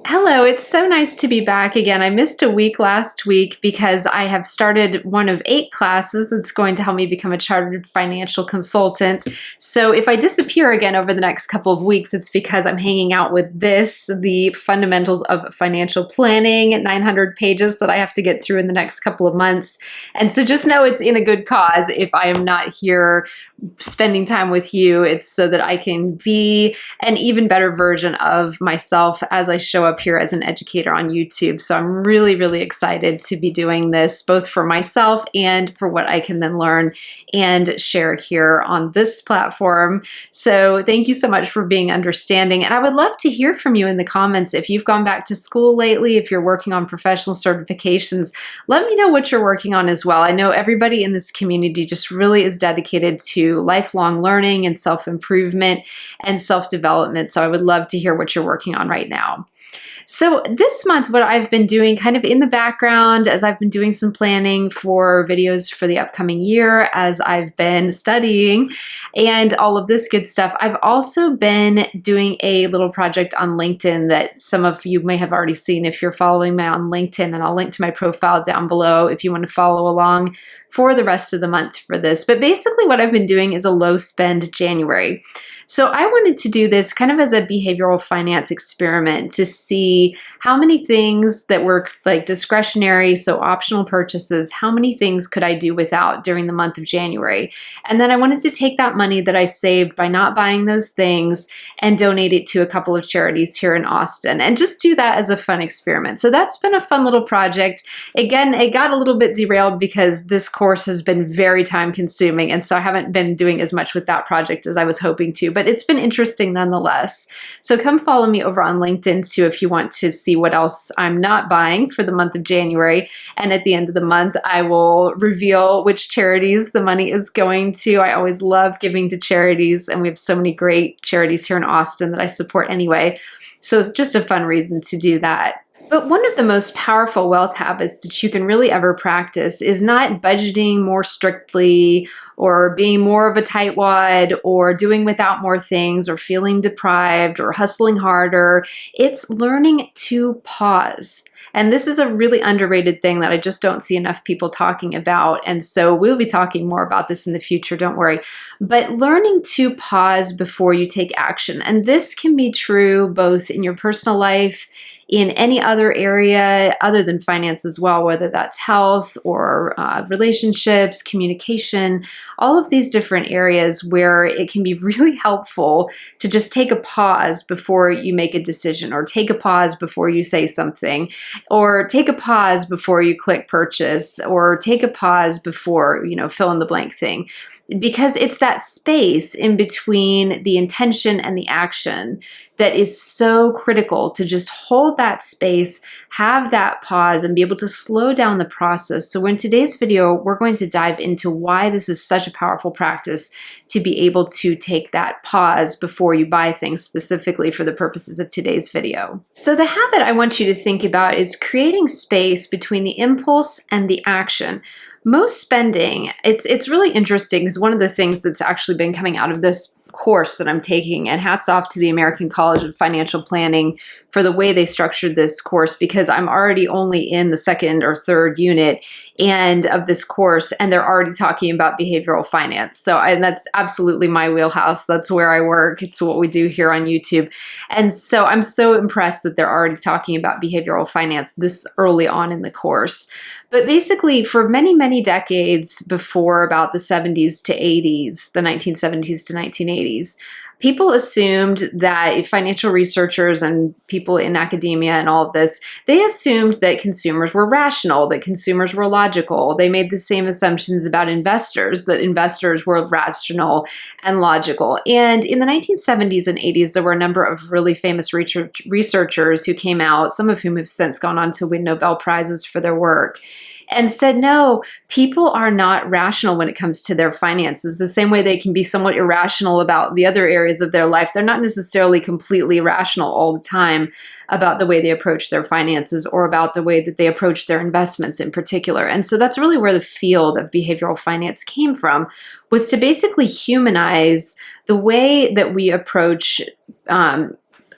Hello, it's so nice to be back again. I missed a week last week because I have started one of 8 classes that's going to help me become a chartered financial consultant. So if I disappear again over the next couple of weeks, it's because I'm hanging out with the fundamentals of financial planning, 900 pages that I have to get through in the next couple of months. And so just know it's in a good cause if I am not here spending time with you. It's so that I can be an even better version of myself as I show up here as an educator on YouTube. So I'm really, really excited to be doing this both for myself and for what I can then learn and share here on this platform. So thank you so much for being understanding. And I would love to hear from you in the comments. If you've gone back to school lately, if you're working on professional certifications, let me know what you're working on as well. I know everybody in this community just really is dedicated to lifelong learning and self-improvement and self-development. So I would love to hear what you're working on right now. So this month, what I've been doing kind of in the background as I've been doing some planning for videos for the upcoming year, as I've been studying and all of this good stuff, I've also been doing a little project on LinkedIn that some of you may have already seen if you're following me on LinkedIn, and I'll link to my profile down below if you want to follow along for the rest of the month for this. But basically what I've been doing is a low spend January. So I wanted to do this kind of as a behavioral finance experiment to see how many things that were like discretionary, so optional purchases, how many things could I do without during the month of January. And then I wanted to take that money that I saved by not buying those things and donate it to a couple of charities here in Austin and just do that as a fun experiment. So that's been a fun little project. Again, it got a little bit derailed because this course has been very time consuming, and so I haven't been doing as much with that project as I was hoping to, but it's been interesting nonetheless. So come follow me over on LinkedIn too if you want to see what else I'm not buying for the month of January. And at the end of the month, I will reveal which charities the money is going to. I always love giving to charities, and we have so many great charities here in Austin that I support anyway. So it's just a fun reason to do that. But one of the most powerful wealth habits that you can really ever practice is not budgeting more strictly or being more of a tightwad or doing without more things or feeling deprived or hustling harder. It's learning to pause. And this is a really underrated thing that I just don't see enough people talking about. And so we'll be talking more about this in the future, don't worry. But learning to pause before you take action. And this can be true both in your personal life, in any other area other than finance as well, whether that's health or relationships, communication, all of these different areas where it can be really helpful to just take a pause before you make a decision, or take a pause before you say something, or take a pause before you click purchase, or take a pause before, fill in the blank thing. Because it's that space in between the intention and the action that is so critical to just hold that space, have that pause, and be able to slow down the process. So in today's video, we're going to dive into why this is such a powerful practice to be able to take that pause before you buy things, specifically for the purposes of today's video. So the habit I want you to think about is creating space between the impulse and the action. Most spending, it's really interesting because one of the things that's actually been coming out of this course that I'm taking, and hats off to the American College of Financial Planning for the way they structured this course, because I'm already only in the second or third unit and of this course, and they're already talking about behavioral finance. So that's absolutely my wheelhouse. That's where I work. It's what we do here on YouTube. And so I'm so impressed that they're already talking about behavioral finance this early on in the course. But basically, for many, many decades before about the 70s to 80s, the 1970s to 1980s, people assumed that financial researchers and people in academia and all of this, they assumed that consumers were rational, that consumers were logical. They made the same assumptions about investors, that investors were rational and logical. And in the 1970s and 80s, there were a number of really famous researchers who came out, some of whom have since gone on to win Nobel Prizes for their work, and said, no, people are not rational when it comes to their finances. The same way they can be somewhat irrational about the other areas of their life, they're not necessarily completely rational all the time about the way they approach their finances or about the way that they approach their investments in particular. And so that's really where the field of behavioral finance came from, was to basically humanize the way that we approach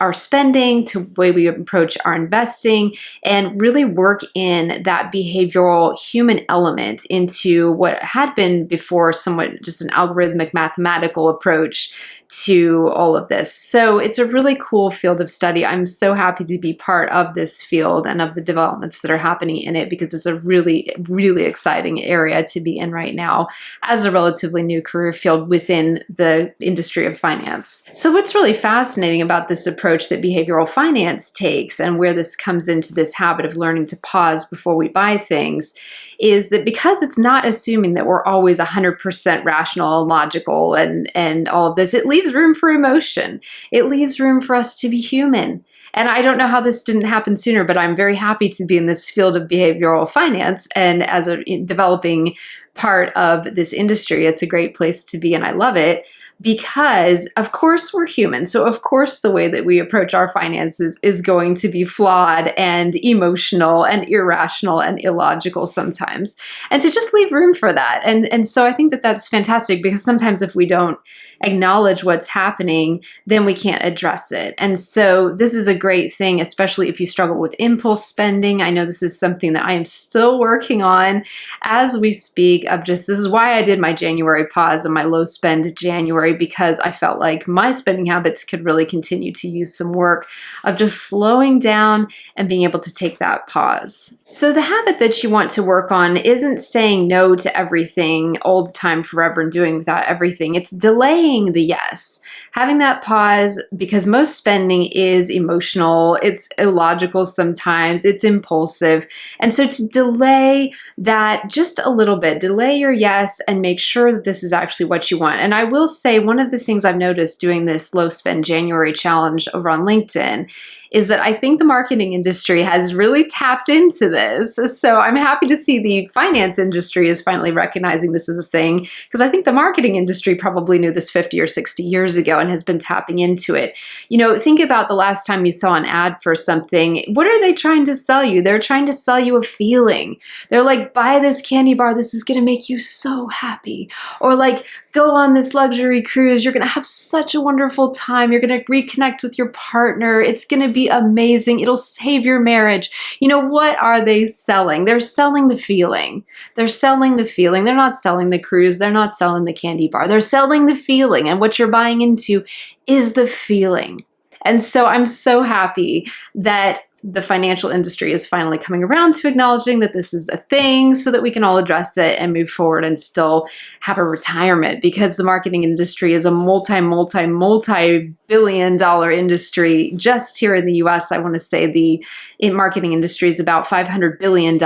our spending to the way we approach our investing, and really work in that behavioral human element into what had been before somewhat just an algorithmic mathematical approach to all of this. So it's a really cool field of study. I'm so happy to be part of this field and of the developments that are happening in it, because it's a really, really exciting area to be in right now as a relatively new career field within the industry of finance. So what's really fascinating about this approach that behavioral finance takes, and where this comes into this habit of learning to pause before we buy things, is that because it's not assuming that we're always 100% rational and logical and all of this, it leaves room for emotion. It leaves room for us to be human. And I don't know how this didn't happen sooner, but I'm very happy to be in this field of behavioral finance, and as a developing part of this industry, it's a great place to be, and I love it. Because of course we're human. So of course the way that we approach our finances is going to be flawed and emotional and irrational and illogical sometimes. And to just leave room for that. And so I think that that's fantastic, because sometimes if we don't acknowledge what's happening, then we can't address it. And so this is a great thing, especially if you struggle with impulse spending. I know this is something that I am still working on as we speak, of just, this is why I did my January pause and my low spend January, because I felt like my spending habits could really continue to use some work of just slowing down and being able to take that pause. So the habit that you want to work on isn't saying no to everything all the time forever and doing without everything. It's delaying the yes, having that pause, because most spending is emotional, it's illogical sometimes, it's impulsive. And so to delay that just a little bit, delay your yes and make sure that this is actually what you want. And I will say, one of the things I've noticed doing this low spend January challenge over on LinkedIn is that I think the marketing industry has really tapped into this. So I'm happy to see the finance industry is finally recognizing this as a thing, because I think the marketing industry probably knew this 50 or 60 years ago and has been tapping into it. You know, think about the last time you saw an ad for something. What are they trying to sell you? They're trying to sell you a feeling. They're like, buy this candy bar, this is going to make you so happy. Or like, go on this luxury cruise, you're going to have such a wonderful time. You're going to reconnect with your partner. It's going to be amazing. It'll save your marriage. You know, what are they selling? They're selling the feeling. They're selling the feeling. They're not selling the cruise. They're not selling the candy bar. They're selling the feeling. And what you're buying into is the feeling. And so I'm so happy that the financial industry is finally coming around to acknowledging that this is a thing, so that we can all address it and move forward and still have a retirement, because the marketing industry is a multi-billion-dollar industry. Just here in the US, I want to say the marketing industry is about $500 billion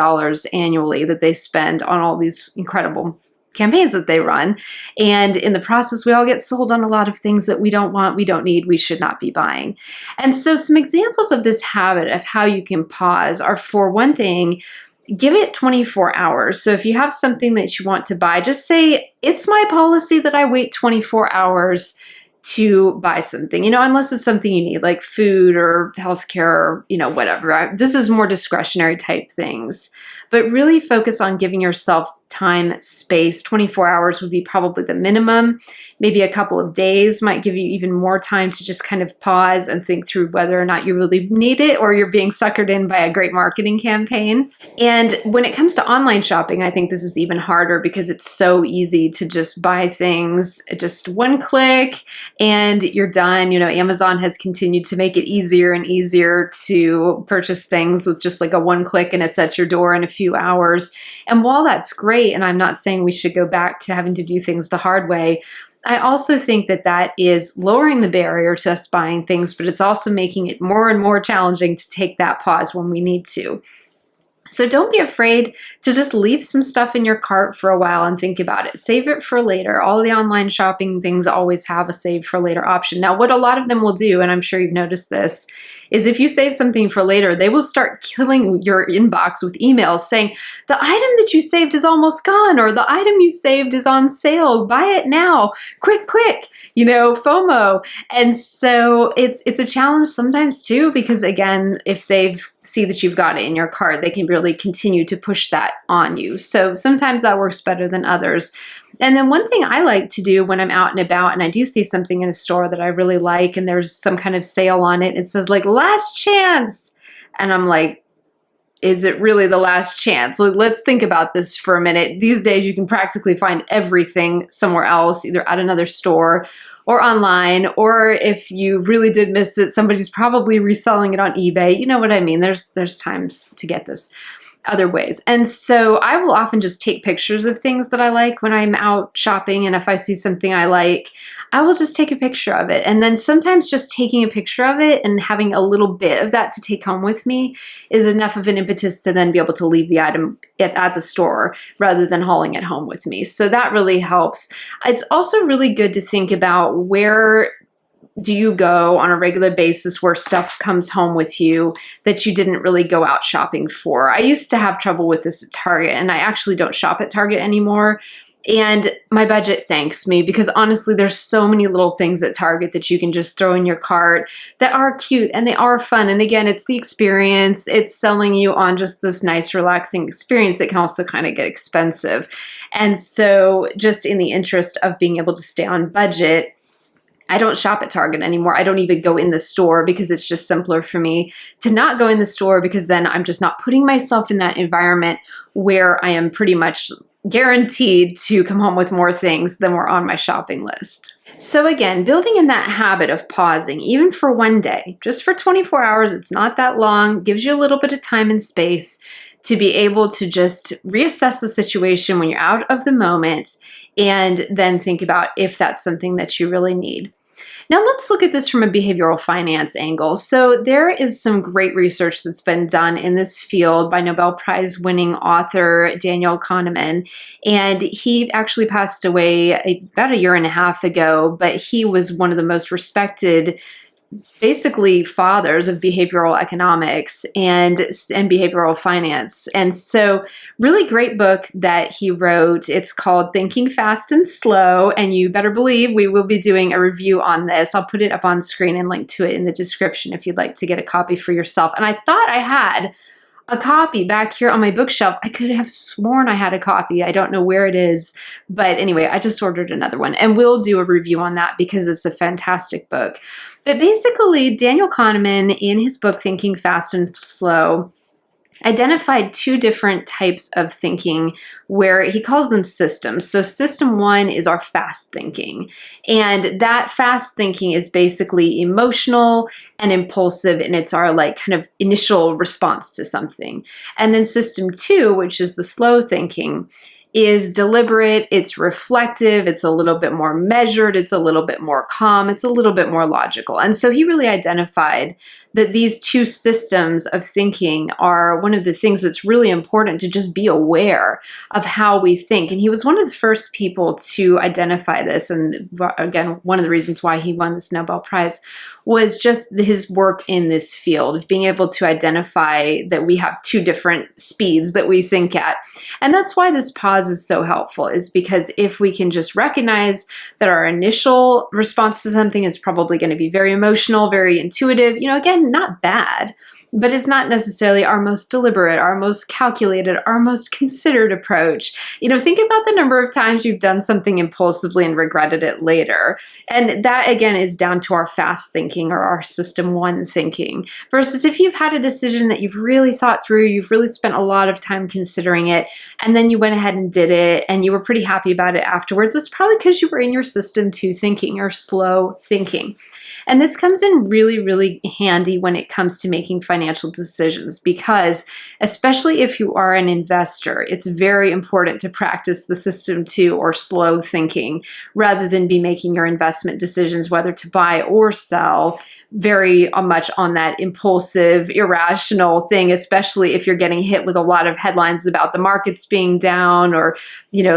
annually that they spend on all these incredible campaigns that they run. And in the process, we all get sold on a lot of things that we don't want, we don't need, we should not be buying. And so some examples of this habit of how you can pause are, for one thing, give it 24 hours. So if you have something that you want to buy, just say, it's my policy that I wait 24 hours to buy something, you know, unless it's something you need, like food or healthcare or, you know, whatever. This is more discretionary type things, but really focus on giving yourself time, space. 24 hours would be probably the minimum. Maybe a couple of days might give you even more time to just kind of pause and think through whether or not you really need it, or you're being suckered in by a great marketing campaign. And when it comes to online shopping, I think this is even harder, because it's so easy to just buy things, just one click and you're done. You know, Amazon has continued to make it easier and easier to purchase things with just like a one click, and it's at your door in a few hours. And while that's great, and I'm not saying we should go back to having to do things the hard way, I also think that that is lowering the barrier to us buying things, but it's also making it more and more challenging to take that pause when we need to. So don't be afraid to just leave some stuff in your cart for a while and think about it. Save it for later. All the online shopping things always have a save for later option. Now, what a lot of them will do, and I'm sure you've noticed this, is if you save something for later, they will start killing your inbox with emails saying, the item that you saved is almost gone, or the item you saved is on sale. Buy it now. Quick, quick. You know, FOMO. And so it's a challenge sometimes too, because again, if they've see that you've got it in your cart, they can really continue to push that on you. So sometimes that works better than others. And then one thing I like to do when I'm out and about and I do see something in a store that I really like and there's some kind of sale on it, it says like last chance. And I'm like, is it really the last chance? Let's think about this for a minute. These days you can practically find everything somewhere else, either at another store or online, or if you really did miss it, somebody's probably reselling it on eBay. You know what I mean? There's times to get this other ways. And so I will often just take pictures of things that I like when I'm out shopping. And if I see something I like, I will just take a picture of it. And then sometimes just taking a picture of it and having a little bit of that to take home with me is enough of an impetus to then be able to leave the item at the store rather than hauling it home with me. So that really helps. It's also really good to think about where do you go on a regular basis where stuff comes home with you that you didn't really go out shopping for. I used to have trouble with this at Target, and I actually don't shop at Target anymore. And my budget thanks me, because honestly, there's so many little things at Target that you can just throw in your cart that are cute and they are fun. And again, it's the experience. It's selling you on just this nice, relaxing experience that can also kind of get expensive. And so just in the interest of being able to stay on budget, I don't shop at Target anymore. I don't even go in the store because it's just simpler for me to not go in the store, because then I'm just not putting myself in that environment where I am pretty much guaranteed to come home with more things than were on my shopping list. So again, building in that habit of pausing, even for one day, just for 24 hours, it's not that long, gives you a little bit of time and space to be able to just reassess the situation when you're out of the moment and then think about if that's something that you really need. Now let's look at this from a behavioral finance angle. So there is some great research that's been done in this field by Nobel Prize winning author Daniel Kahneman, and he actually passed away about a year and a half ago, but he was one of the most respected basically fathers of behavioral economics and behavioral finance. And so really great book that he wrote. It's called Thinking Fast and Slow, and you better believe we will be doing a review on this. I'll put it up on screen and link to it in the description if you'd like to get a copy for yourself. And I thought I had a copy back here on my bookshelf. I could have sworn I had a copy. I don't know where it is, but anyway, I just ordered another one, and we'll do a review on that because it's a fantastic book. But basically, Daniel Kahneman, in his book Thinking Fast and Slow, identified two different types of thinking where he calls them systems. So system one is our fast thinking. And that fast thinking is basically emotional and impulsive, and it's our like kind of initial response to something. And then system two, which is the slow thinking, is deliberate, it's reflective, it's a little bit more measured, it's a little bit more calm, it's a little bit more logical. And so he really identified that these two systems of thinking are one of the things that's really important to just be aware of how we think. And he was one of the first people to identify this. And again, one of the reasons why he won this Nobel Prize was just his work in this field of being able to identify that we have two different speeds that we think at. And that's why this pause is so helpful, is because if we can just recognize that our initial response to something is probably going to be very emotional, very intuitive, again, not bad, but it's not necessarily our most deliberate, our most calculated, our most considered approach. Think about the number of times you've done something impulsively and regretted it later. And that, again, is down to our fast thinking or our system one thinking. Versus if you've had a decision that you've really thought through, you've really spent a lot of time considering it, and then you went ahead and did it, and you were pretty happy about it afterwards, it's probably because you were in your system two thinking or slow thinking. And this comes in really, really handy when it comes to making financial decisions, because especially if you are an investor, it's very important to practice the system two or slow thinking rather than be making your investment decisions, whether to buy or sell, very much on that impulsive, irrational thing, especially if you're getting hit with a lot of headlines about the markets being down or,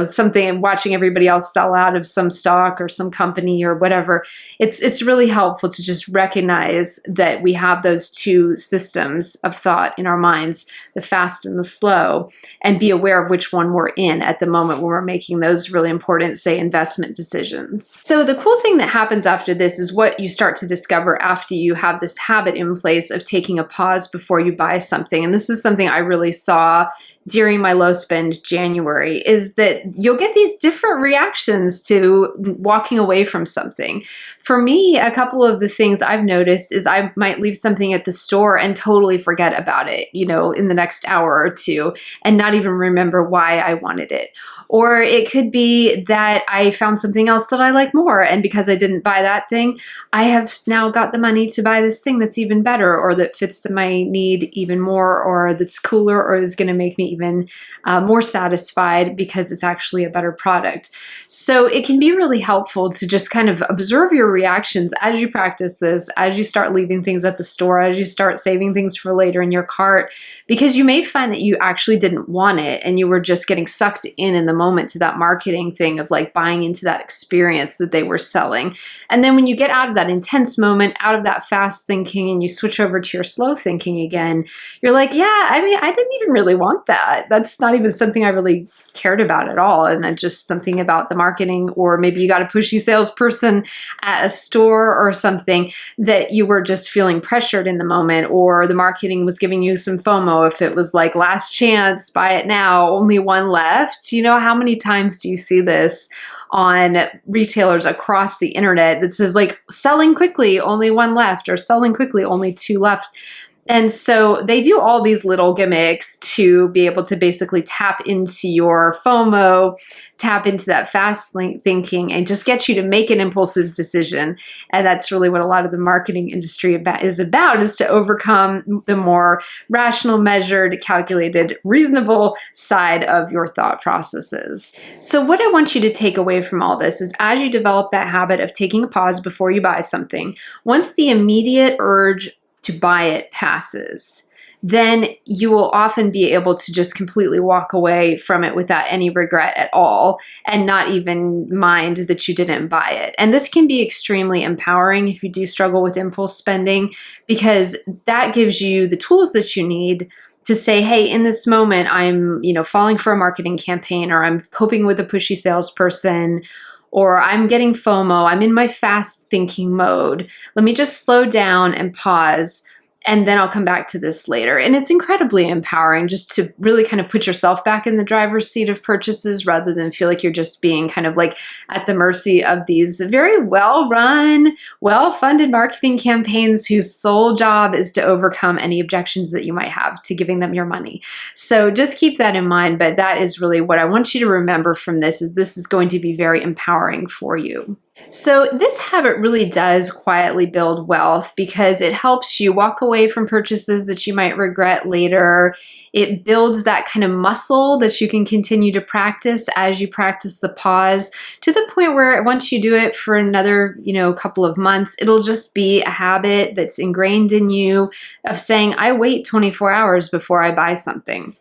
something, and watching everybody else sell out of some stock or some company or whatever. It's really helpful to just recognize that we have those two systems of thought in our minds, the fast and the slow, and be aware of which one we're in at the moment when we're making those really important, say, investment decisions. So the cool thing that happens after this is what you start to discover after after you have this habit in place of taking a pause before you buy something, and this is something I really saw during my low spend January, is that you'll get these different reactions to walking away from something. For me, a couple of the things I've noticed is I might leave something at the store and totally forget about it, in the next hour or two, and not even remember why I wanted it. Or it could be that I found something else that I like more, and because I didn't buy that thing, I have now got the money to buy this thing that's even better, or that fits my need even more, or that's cooler, or is going to make me even more satisfied because it's actually a better product. So it can be really helpful to just kind of observe your reactions as you practice this, as you start leaving things at the store, as you start saving things for later in your cart, because you may find that you actually didn't want it and you were just getting sucked in the moment to that marketing thing of like buying into that experience that they were selling. And then when you get out of that intense moment, out of that fast thinking, and you switch over to your slow thinking again, you're like, yeah, I mean, I didn't even really want that. That's not even something I really cared about at all. And it's just something about the marketing, or maybe you got a pushy salesperson at a store or something that you were just feeling pressured in the moment, or the marketing was giving you some FOMO. If it was like last chance, buy it now, only one left. How many times do you see this on retailers across the internet that says like selling quickly, only one left, or selling quickly, only two left? And so they do all these little gimmicks to be able to basically tap into your FOMO, tap into that fast thinking, and just get you to make an impulsive decision. And that's really what a lot of the marketing industry is to overcome the more rational, measured, calculated, reasonable side of your thought processes. So what I want you to take away from all this is, as you develop that habit of taking a pause before you buy something, once the immediate urge to buy it passes, then you will often be able to just completely walk away from it without any regret at all, and not even mind that you didn't buy it. And this can be extremely empowering if you do struggle with impulse spending, because that gives you the tools that you need to say, hey, in this moment, I'm, falling for a marketing campaign, or I'm coping with a pushy salesperson, or I'm getting FOMO, I'm in my fast thinking mode. Let me just slow down and pause, and then I'll come back to this later. And it's incredibly empowering just to really kind of put yourself back in the driver's seat of purchases, rather than feel like you're just being kind of like at the mercy of these very well-run, well-funded marketing campaigns whose sole job is to overcome any objections that you might have to giving them your money. So just keep that in mind. But that is really what I want you to remember from this, is this is going to be very empowering for you. So this habit really does quietly build wealth, because it helps you walk away from purchases that you might regret later. It builds that kind of muscle that you can continue to practice as you practice the pause, to the point where once you do it for another, couple of months, it'll just be a habit that's ingrained in you of saying, I wait 24 hours before I buy something.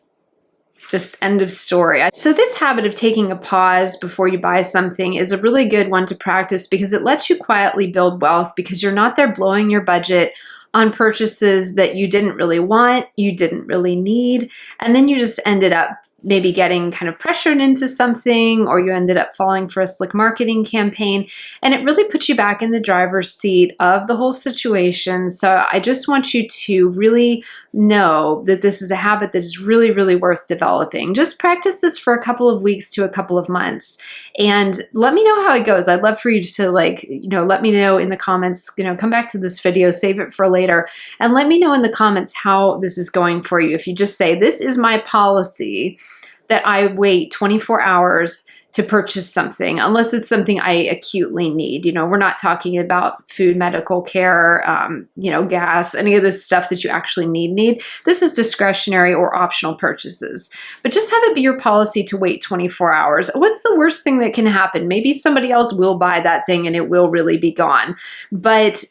Just end of story. So this habit of taking a pause before you buy something is a really good one to practice, because it lets you quietly build wealth, because you're not there blowing your budget on purchases that you didn't really want, you didn't really need, and then you just ended up maybe getting kind of pressured into something, or you ended up falling for a slick marketing campaign, and it really puts you back in the driver's seat of the whole situation. So I just want you to really know that this is a habit that is really, really worth developing. Just practice this for a couple of weeks to a couple of months, and let me know how it goes. I'd love for you to let me know in the comments, come back to this video, save it for later, and let me know in the comments how this is going for you. If you just say, this is my policy, that I wait 24 hours to purchase something, unless it's something I acutely need. We're not talking about food, medical care, gas, any of this stuff that you actually need. This is discretionary or optional purchases. But just have it be your policy to wait 24 hours. What's the worst thing that can happen? Maybe somebody else will buy that thing and it will really be gone. But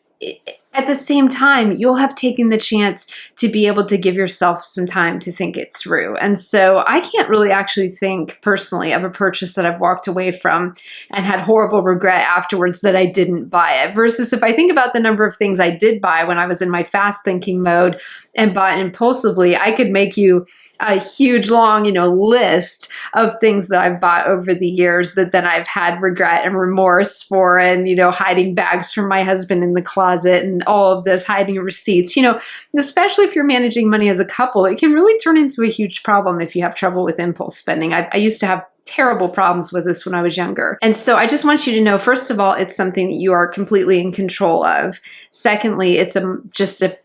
at the same time, you'll have taken the chance to be able to give yourself some time to think it through. And so I can't really actually think personally of a purchase that I've walked away from and had horrible regret afterwards that I didn't buy it. Versus if I think about the number of things I did buy when I was in my fast thinking mode and bought impulsively, I could make you a huge long, list of things that I've bought over the years that then I've had regret and remorse for, and, hiding bags from my husband in the closet and and all of this hiding receipts. You know, especially if you're managing money as a couple, it can really turn into a huge problem if you have trouble with impulse spending. I used to have terrible problems with this when I was younger. And so I just want you to know, first of all, it's something that you are completely in control of. Secondly, it's just a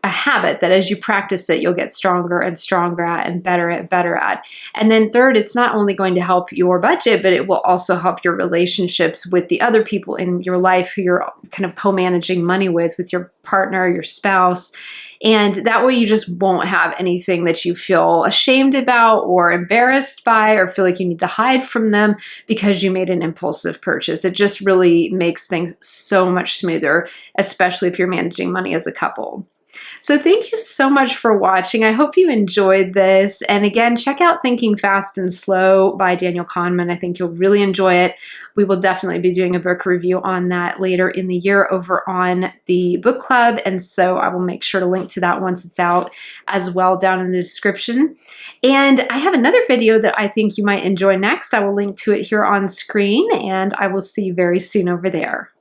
habit that as you practice it, you'll get stronger and stronger at and better at. And then third, it's not only going to help your budget, but it will also help your relationships with the other people in your life who you're kind of co-managing money with your partner, your spouse. And that way you just won't have anything that you feel ashamed about or embarrassed by or feel like you need to hide from them because you made an impulsive purchase. It just really makes things so much smoother, especially if you're managing money as a couple. So thank you so much for watching. I hope you enjoyed this. And again, check out Thinking Fast and Slow by Daniel Kahneman. I think you'll really enjoy it. We will definitely be doing a book review on that later in the year over on the book club. And so I will make sure to link to that once it's out as well down in the description. And I have another video that I think you might enjoy next. I will link to it here on screen, and I will see you very soon over there.